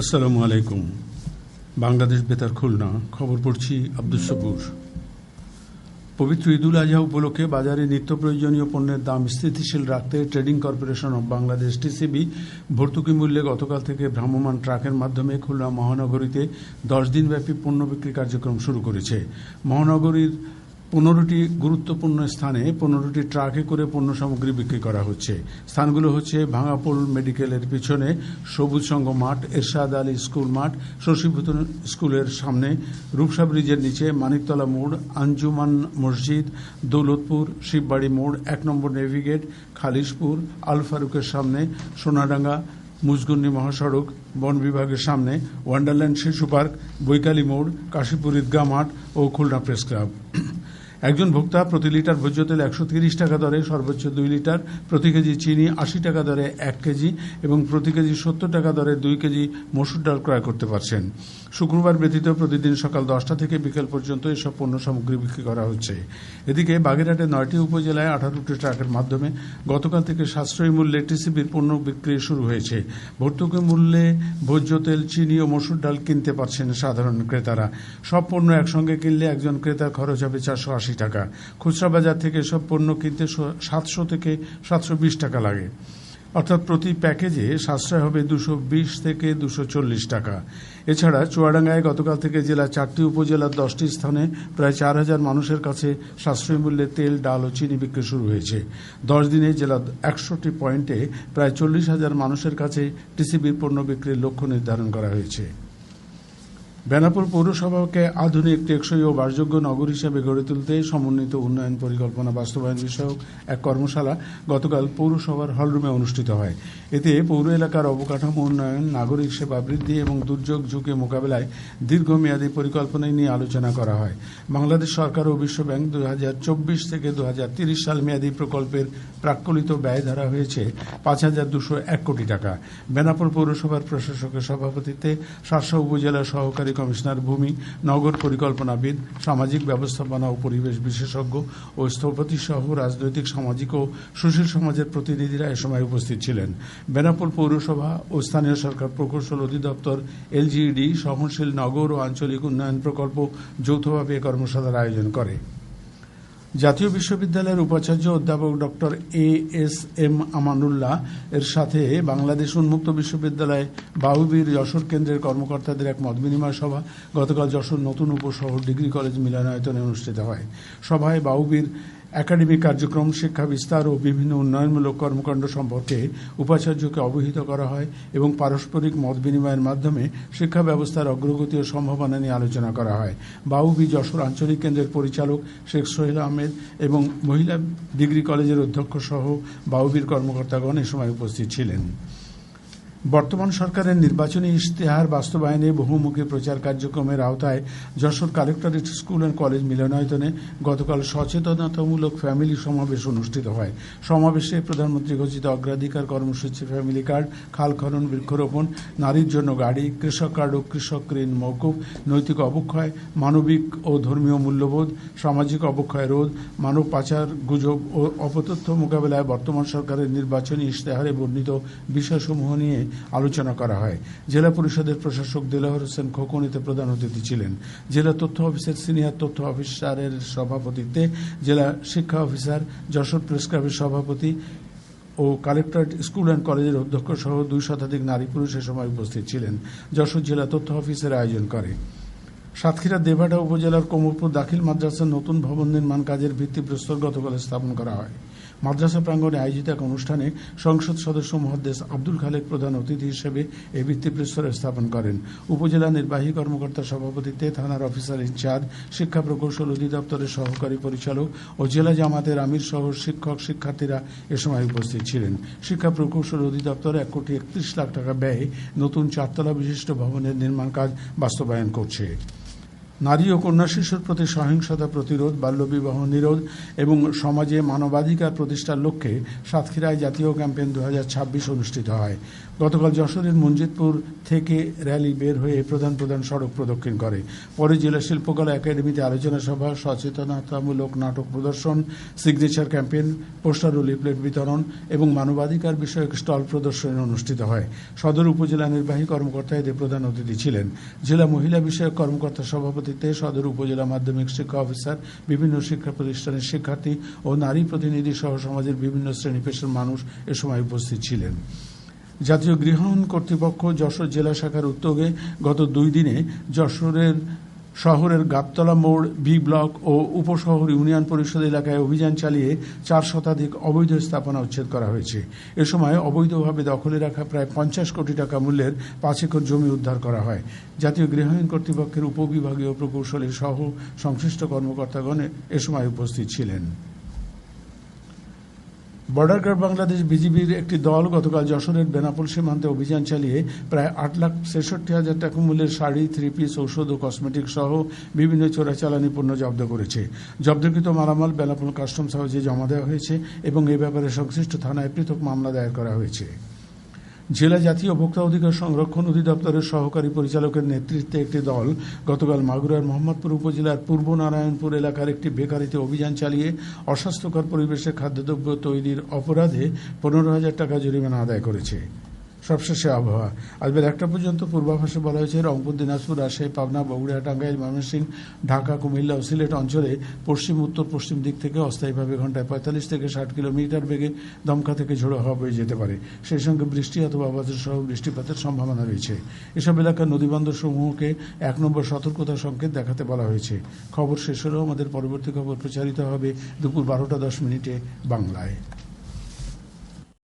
আসসালামু আলাইকুম। বাংলাদেশ বেতার খুলনা, খবর পড়ছি আব্দুস সবুর। পবিত্র ঈদুল আজহা উপলক্ষে বাজারে নিত্য প্রয়োজনীয় পণ্যের দাম স্থিতিশীল রাখতে trading corporation of Bangladesh TCB ভর্তুকি মূল্যে গতকাল থেকে ভ্রাম্যমাণ ট্রাকের মাধ্যমে খুলনা মহানগরীতে 10 দিনব্যাপী পণ্য বিক্রি কার্যক্রম শুরু করেছে। মহানগরীর 15টি গুরুত্বপূর্ণ স্থানে 15টি ট্রাকে করে পণ্য সামগ্রী বিক্রি করা হচ্ছে। স্থানগুলো হচ্ছে ভাঙাপোল মেডিকেলের পিছনে সবুজ সংঘ মাঠ, এরশাদ আলী স্কুল মাঠ, শশীভূষণ স্কুলের সামনে, রূপসা ব্রিজের নিচে, মানিকতলা মোড়, আঞ্জুমান মসজিদ, দৌলতপুর, শিববাড়ি মোড়, 1 নম্বর নেভিগেট, খালিশপুর, আল ফারুকের সামনে, সোনাডাঙ্গা, মুজগুন্নি মহাসড়ক, বন বিভাগের সামনে, ওয়ান্ডারল্যান্ড শিশু পার্ক, বৈকালী মোড়, কাশীপুর ঈদগাহ মাঠ ও খুলনা প্রেস ক্লাব। একজন ভোক্তা প্রতি লিটার ভোজ্য তেল 130 টাকা দরে সর্বোচ্চ 2 লিটার, প্রতি কেজি চিনি 80 টাকা দরে 1 কেজি এবং প্রতি কেজি 70 টাকা দরে 2 কেজি মসুর ডাল ক্রয় করতে পারছেন। শুক্রবার ব্যতীত প্রতিদিন সকাল 10টা থেকে বিকেল পর্যন্ত এসব পণ্য সামগ্রী বিক্রি করা হচ্ছে। এদিকে বাগেরহাটে 9টি উপজেলায় 18টি ট্রাকের মাধ্যমে গতকাল থেকে সাশ্রয়ী মূল্যে টিসিবির পণ্য বিক্রি শুরু হয়েছে। ভর্তুকি মূল্যে ভোজ্য তেল, চিনি ও মসুর ডাল কিনতে পারছেন সাধারণ ক্রেতারা। সব পণ্য একসঙ্গে কিনলে একজন ক্রেতার খরচ হবে 480 টাকা। খুচরা বাজার থেকে সব পণ্য কিনতে 700 থেকে 720 টাকা লাগে, অর্থাৎ প্রতি প্যাকেজে সাশ্রয় হবে 220 থেকে 240 টাকা। এছাড়া চুয়াডাঙ্গায় গতকাল থেকে জেলার 4টি উপজেলার 10টি স্থানে প্রায় 4000 মানুষের কাছে সাশ্রয়ী মূল্যে তেল, ডাল ও চিনি বিক্রি শুরু হয়েছে। 10 দিনে জেলার 100টি পয়েন্টে প্রায় 40,000 মানুষের কাছে টিসিবির পণ্য বিক্রির লক্ষ্য নির্ধারণ করা হয়েছে। বেনাপোল পৌরসভাকে আধুনিক, টেকসই ও বাসযোগ্য নগর হিসেবে গড়ে তুলতে সমন্বিত উন্নয়ন পরিকল্পনা বাস্তবায়ন বিষয়ক এক কর্মশালা গতকাল পৌরসভার হলরুমে অনুষ্ঠিত হয়। এতে পৌর এলাকার অবকাঠামো উন্নয়ন, নাগরিক সেবা বৃদ্ধি এবং দুর্যোগ ঝুঁকি মোকাবেলায় দীর্ঘমেয়াদী পরিকল্পনা নিয়ে আলোচনা করা হয়। বাংলাদেশ সরকার ও বিশ্ব ব্যাংক 2024 থেকে 2030 সাল মেয়াদী প্রকল্পের প্রাক্কলিত ব্যয় ধরা হয়েছে 5,201 কোটি টাকা। বেনাপোল পৌরসভার প্রশাসকের সভাপতিত্বে শার্শা উপজেলার সহকারী কমিশনার ভূমি, নগর পরিকল্পনাবিদ, সামাজিক ব্যবস্থাপনা ও পরিবেশ বিশেষজ্ঞ ও স্থপতি সহ রাজনৈতিক, সামাজিক ও সুশীল সমাজের প্রতিনিধিরা এ সময় উপস্থিত ছিলেন। বেনাপোল পৌরসভা ও স্থানীয় সরকার প্রকৌশল অধিদপ্তর, এলজিইডি, সহনশীল নগর ও আঞ্চলিক উন্নয়ন প্রকল্প যৌথভাবে এ কর্মশালার আয়োজন করে। জাতীয় বিশ্ববিদ্যালয়ের উপাচার্য অধ্যাপক ডক্টর ASM আমানুল্লাহ এর সাথে বাংলাদেশ উন্মুক্ত বিশ্ববিদ্যালয় বাহুবীর যশোর কেন্দ্রের কর্মকর্তাদের এক মতবিনিময় সভা গতকাল যশোর নতুন উপশহর ডিগ্রি কলেজ মিলনায়তনে অনুষ্ঠিত হয়। সভায় বাহুবীর একাডেমিক কার্যক্রম, শিক্ষা বিস্তার ও বিভিন্ন উন্নয়নমূলক কর্মকাণ্ড সম্পর্কে উপাচার্যকে অবহিত করা হয় এবং পারস্পরিক মত বিনিময়ের মাধ্যমে শিক্ষা ব্যবস্থার অগ্রগতি ও সম্ভাবনা নিয়ে আলোচনা করা হয়। বাহুবী যশোর আঞ্চলিক কেন্দ্রের পরিচালক শেখ সোহেল আহমেদ এবং মহিলা ডিগ্রি কলেজের অধ্যক্ষ সহ বাহুবীর কর্মকর্তাগণ এ সময় উপস্থিত ছিলেন। বর্তমান সরকারের নির্বাচনী ইশতেহার বাস্তবায়নে বহুমুখী প্রচার কার্যক্রমের আওতায় Jessore collectorate school and college মিলনায়তনে গতকাল সচেতনতামূলক ফ্যামিলি সমাবেশ অনুষ্ঠিত হয়। সমাবেশে প্রধানমন্ত্রী ঘোষিত অগ্রাধিকার কর্মসূচি ফ্যামিলি কার্ড, খাল খনন, বৃক্ষরোপণ, নারীর জন্য গাড়ি, কৃষক কার্ড ও কৃষক ঋণ মওকুফ, নৈতিক অবক্ষয়, মানবিক ও ধর্মীয় মূল্যবোধ, সামাজিক অবক্ষয় রোধ, মানব পাচার, গুজব ও অপতথ্য মোকাবেলায় বর্তমান সরকারের নির্বাচনী ইশতেহারে বর্ণিত বিষয়সমূহ নিয়ে আলোচনা করা হয়। জেলা পরিষদের প্রশাসক দেলোয়ার হোসেন খোকন এতে প্রধান অতিথি ছিলেন। জেলা তথ্য অফিসের সিনিয়র তথ্য অফিসারের সভাপতিত্বে জেলা শিক্ষা অফিসার, যশোর প্রেস ক্লাবের সভাপতি ও কালেক্টরেট স্কুল অ্যান্ড কলেজের অধ্যক্ষ সহ 2 শতাধিক নারী পুরুষ এ সময় উপস্থিত ছিলেন। যশোর জেলা তথ্য অফিসের আয়োজন করে। সাতক্ষীরা দেবহাটা উপজেলার কোমরপুর দাখিল মাদ্রাসার নতুন ভবন নির্মাণ কাজের ভিত্তিপ্রস্তর গতকাল স্থাপন করা হয়। মাদ্রাসা প্রাঙ্গণে আয়োজিত এক অনুষ্ঠানে সংসদ সদস্য মুহাদ্দিস আব্দুল খালেক প্রধান অতিথি হিসেবে এই ভিত্তিপ্রস্তর স্থাপন করেন। উপজেলা নির্বাহী কর্মকর্তার সভাপতিত্বে থানার অফিসার ইনচার্জ, শিক্ষা প্রকৌশল অধিদপ্তরের সহকারী পরিচালক ও জেলা জামাতের আমির সহ শিক্ষক শিক্ষার্থীরা এ সময় উপস্থিত ছিলেন। শিক্ষা প্রকৌশল অধিদপ্তর 1,31 লাখ টাকা ব্যয়ে নতুন 4 তলা বিশিষ্ট ভবনের নির্মাণ কাজ বাস্তবায়ন করছে। নারী ও কন্যা শিশুর প্রতি সহিংসতা প্রতিরোধ, বাল্যবিবাহ নিরোধ এবং সমাজে মানবাধিকার প্রতিষ্ঠার লক্ষ্যে সাতক্ষীরায় জাতীয় ক্যাম্পেইন 2026 অনুষ্ঠিত হয়। গতকাল যশোরের মঞ্জিতপুর থেকে র্যালি বের হয়ে প্রধান সড়ক প্রদক্ষিণ করে। পরে জেলা শিল্পকলা একাডেমিতে আলোচনা সভা, সচেতনতামূলক নাটক প্রদর্শন, সিগনেচার ক্যাম্পেইন, পোস্টার ও লিফলেট বিতরণ এবং মানবাধিকার বিষয়ক স্টল প্রদর্শনী অনুষ্ঠিত হয়। সদর উপজেলা নির্বাহী কর্মকর্তা এতে প্রধান অতিথি ছিলেন। জেলা মহিলা বিষয়ক কর্মকর্তা সভাপতিত্বে সদর উপজেলা মাধ্যমিক শিক্ষা অফিসার, বিভিন্ন শিক্ষা প্রতিষ্ঠানের শিক্ষার্থী ও নারী প্রতিনিধি সহ সমাজের বিভিন্ন শ্রেণী পেশার মানুষ এ সময় উপস্থিত ছিলেন। জাতীয় গৃহায়ণ কর্তৃপক্ষ যশোর জেলা শাখার উদ্যোগে গত 2 দিনে যশোরের শহরের গাবতলা মোড়, বি ব্লক ও উপশহর ইউনিয়ন পরিষদ এলাকায় অভিযান চালিয়ে 4 শতাধিক অবৈধ স্থাপনা উচ্ছেদ করা হয়েছে। এ সময় অবৈধভাবে দখলে রাখা প্রায় 50 কোটি টাকা মূল্যের 5 একর জমি উদ্ধার করা হয়। জাতীয় গৃহায়ণ কর্তৃপক্ষের উপবিভাগীয় প্রকৌশলী সহ সংশ্লিষ্ট কর্মকর্তাগণ এ সময় উপস্থিত ছিলেন। বর্ডার গার্ড বাংলাদেশ বিজিবির একটি দল গতকাল যশোরের বেনাপোল সীমান্তে অভিযান চালিয়ে প্রায় 8,66,000 টাকা মূল্যের শাড়ি, 3 পিস, ঔষধ ও কসমেটিক সহ বিভিন্ন চোরাচালানি পণ্য জব্দ করেছে। জব্দকৃত মালামাল বেনাপোল কাস্টমস হাউসে জমা দেওয়া হয়েছে এবং এ ব্যাপারে সংশ্লিষ্ট থানায় পৃথক মামলা দায়ের করা হয়েছে। জেলা জাতীয় ভোক্তা অধিকার সংরক্ষণ অধিদপ্তরের সহকারী পরিচালকের নেতৃত্বে একটি দল গতকাল মাগুরার মোহাম্মদপুর উপজেলার পূর্ব নারায়ণপুর এলাকার একটি বেকারিতে অভিযান চালিয়ে অস্বাস্থ্যকর পরিবেশে খাদ্যদ্রব্য তৈরির অপরাধে 15,000 টাকা জরিমানা আদায় করেছে। সবশেষে আবহাওয়া। আজ বেলা 1টা পর্যন্ত পূর্বাভাসে বলা হয়েছে রংপুর, দিনাজপুর, রাজশাহী, পাবনা, বগুড়া, টাঙ্গাইল, ময়মনসিংহ, ঢাকা, কুমিল্লা ও সিলেট অঞ্চলে পশ্চিম উত্তর পশ্চিম দিক থেকে অস্থায়ীভাবে ঘন্টায় 45 থেকে 60 কিলোমিটার বেগে দমকা থেকে ঝোড়ো হাওয়া বয়ে যেতে পারে। সেই সঙ্গে বৃষ্টি অথবা বজ্রসহ বৃষ্টিপাতের সম্ভাবনা রয়েছে। এসব এলাকার নদীবন্দর সমূহকে 1 নম্বর সতর্কতা সংকেত দেখাতে বলা হয়েছে। খবর শেষ হলেও আমাদের পরবর্তী খবর প্রচারিত হবে দুপুর 12টা 10 মিনিটে বাংলায়।